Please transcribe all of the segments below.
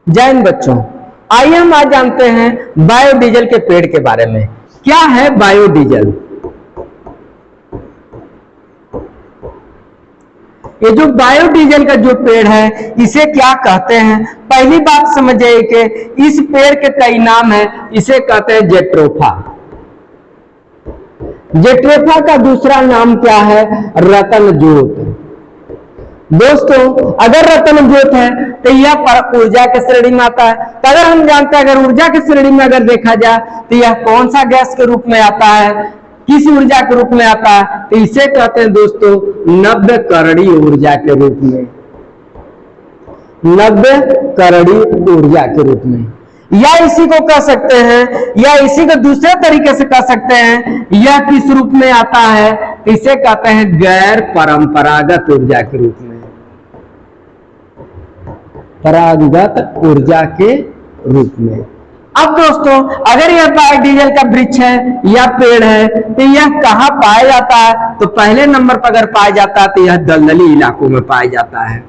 जय हिंद बच्चों, आइए हम आज जानते हैं बायोडीजल के पेड़ के बारे में। क्या है बायोडीजल? ये जो बायोडीजल का जो पेड़ है इसे क्या कहते हैं? पहली बात समझिए कि इस पेड़ के कई नाम है। इसे कहते हैं जेट्रोफा। जेट्रोफा का दूसरा नाम क्या है? रतन ज्योत। दोस्तों, अगर रतन ज्योत है तो यह ऊर्जा के श्रेणी में आता है। तो अगर हम जानते हैं अगर ऊर्जा की श्रेणी में अगर देखा जाए तो यह कौन सा गैस के रूप में आता है, किस ऊर्जा के रूप में आता है? तो इसे कहते हैं दोस्तों नव्यकरणीय ऊर्जा के रूप में, नव्यकरणीय ऊर्जा के रूप में। या इसी को कह सकते हैं, या इसी को दूसरे तरीके से कह सकते हैं, यह किस रूप में आता है? इसे कहते हैं गैर परंपरागत ऊर्जा के रूप में, परंपरागत ऊर्जा के रूप में। अब दोस्तों, अगर यह बायोडीजल का वृक्ष है या पेड़ है तो यह कहाँ पाया जाता है? तो पहले नंबर पर अगर पाया जाता है तो यह दलदली इलाकों में पाया जाता है,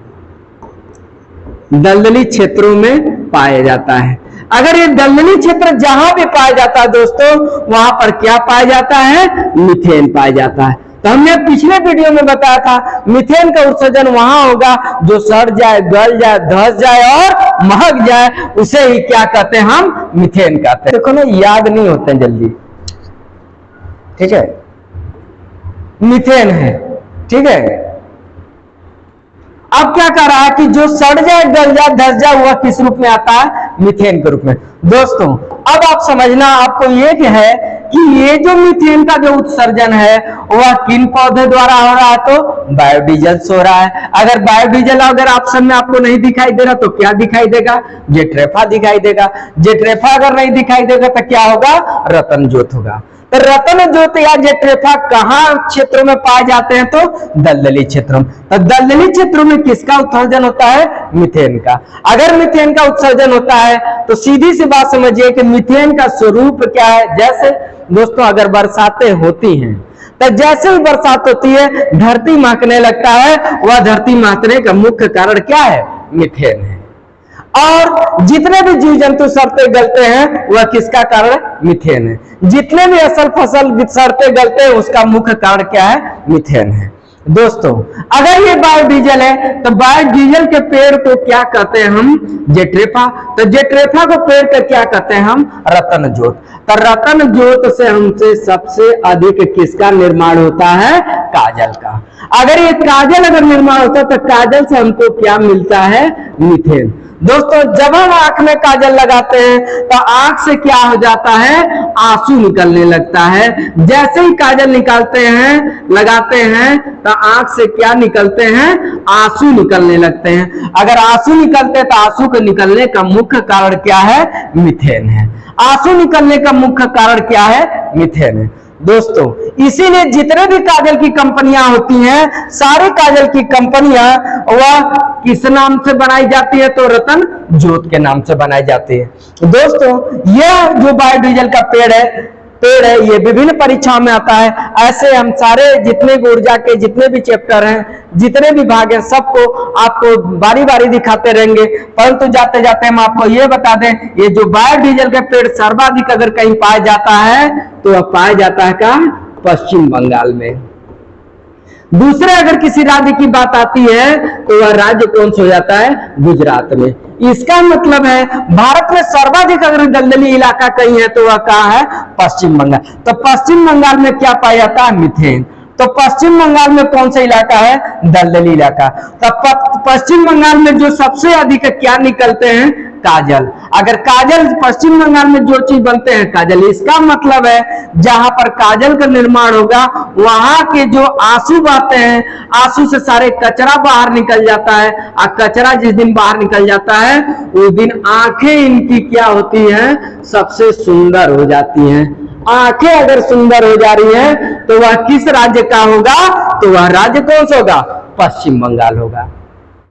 दलदली क्षेत्रों में पाया जाता है। अगर ये दलदली क्षेत्र जहां भी पाया जाता है दोस्तों, वहां पर क्या पाया जाता है? मीथेन पाया जाता है। तो हमने पिछले वीडियो में बताया था मीथेन का उत्सर्जन वहां होगा जो सड़ जाए, गल जाए, धस जाए और महक जाए, उसे ही क्या कहते हैं? हम मीथेन कहते हैं। देखो ना, याद नहीं होते हैं जल्दी, ठीक है? मीथेन है, ठीक है। अब क्या कर रहा है कि जो सड़ जाए, गल जाए, धस जाए, वह किस रूप में आता है? मीथेन के रूप में। दोस्तों, अब आप समझना आपको ये है कि ये जो मीथेन का जो उत्सर्जन है वह किन पौधे द्वारा हो रहा है? तो बायोडीजल से हो रहा है। अगर बायोडीजल अगर ऑप्शन में आपको नहीं दिखाई दे रहा तो क्या दिखाई देगा? जेट्रोफा दिखाई देगा। जेट्रोफा अगर नहीं दिखाई देगा तो क्या होगा? रतन ज्योत होगा। तो रतन ज्योत या जेट्रोफा कहां क्षेत्रों में पाए जाते हैं? तो दलदली क्षेत्रों में। तो दलदली क्षेत्रों में किसका उत्सर्जन होता है? मीथेन का। अगर मीथेन का उत्सर्जन होता है तो सीधी सी बात समझिए कि मीथेन का स्वरूप क्या है। जैसे दोस्तों, अगर बरसातें होती हैं तो जैसे ही बरसात होती है धरती महकने लगता है, वह धरती महकने का मुख्य कारण क्या है? मीथेन है। और जितने भी जीव जंतु सड़ते गलते हैं वह किसका कारण? मीथेन है। जितने भी असल फसल सड़ते गलते हैं उसका मुख्य कारण क्या है? मीथेन है। दोस्तों, अगर ये बायोडीजल है तो बायोडीजल के पेड़ को क्या कहते हैं हम? जेट्रोफा। तो जेट्रोफा को पेड़ को क्या कहते हैं हम? रतन ज्योत। तो रतन ज्योत से हमसे सबसे अधिक किसका निर्माण होता है? काजल का। अगर ये काजल अगर निर्माण होता है तो काजल से हमको क्या मिलता है? मीथेन। दोस्तों, जब हम आंख में काजल लगाते हैं तो आंख से क्या हो जाता है? आंसू निकलने लगता है। जैसे ही काजल निकालते हैं, लगाते हैं तो आंख से क्या निकलते हैं? आंसू निकलने लगते हैं। अगर आंसू निकलते हैं तो आंसू के निकलने का मुख्य कारण क्या है? मीथेन है। आंसू निकलने का मुख्य कारण क्या है? मीथेन है। दोस्तों, इसीलिए जितने भी काजल की कंपनियां होती हैं, सारे काजल की कंपनियां वह किस नाम से बनाई जाती है? तो रतन ज्योत के नाम से बनाई जाती है। दोस्तों, यह जो बायोडीजल का पेड़ है ये विभिन्न परीक्षाओं में आता है। ऐसे हम सारे जितने भी ऊर्जा के जितने भी चैप्टर हैं, जितने भी भाग हैं, सबको आपको बारी बारी दिखाते रहेंगे। परंतु जाते जाते हम आपको ये बता दें, ये जो बायोडीजल के पेड़ सर्वाधिक अगर कहीं पाया जाता है तो वह पाया जाता है कहां? पश्चिम बंगाल में। दूसरे अगर किसी राज्य की बात आती है तो वह राज्य कौन सा हो जाता है? गुजरात में। इसका मतलब है भारत में सर्वाधिक अगर दलदली इलाका कहीं है तो वह कहां है? पश्चिम बंगाल। तो पश्चिम बंगाल में क्या पाया जाता है? मीथेन। तो पश्चिम बंगाल में कौन सा इलाका है? दलदली इलाका। तो पश्चिम बंगाल में जो सबसे अधिक क्या निकलते हैं? काजल। अगर काजल पश्चिम बंगाल में जो चीज बनते हैं काजल, इसका मतलब है जहां पर काजल का निर्माण होगा वहां के जो आंसू बहते हैं, आंसू से सारे कचरा बाहर निकल जाता है। और कचरा जिस दिन बाहर निकल जाता है उस दिन आंखें इनकी क्या होती हैं? सबसे सुंदर हो जाती हैं। आंखें अगर सुंदर हो जा रही है तो वह किस राज्य का होगा? तो वह राज्य कौन सा होगा? पश्चिम बंगाल होगा।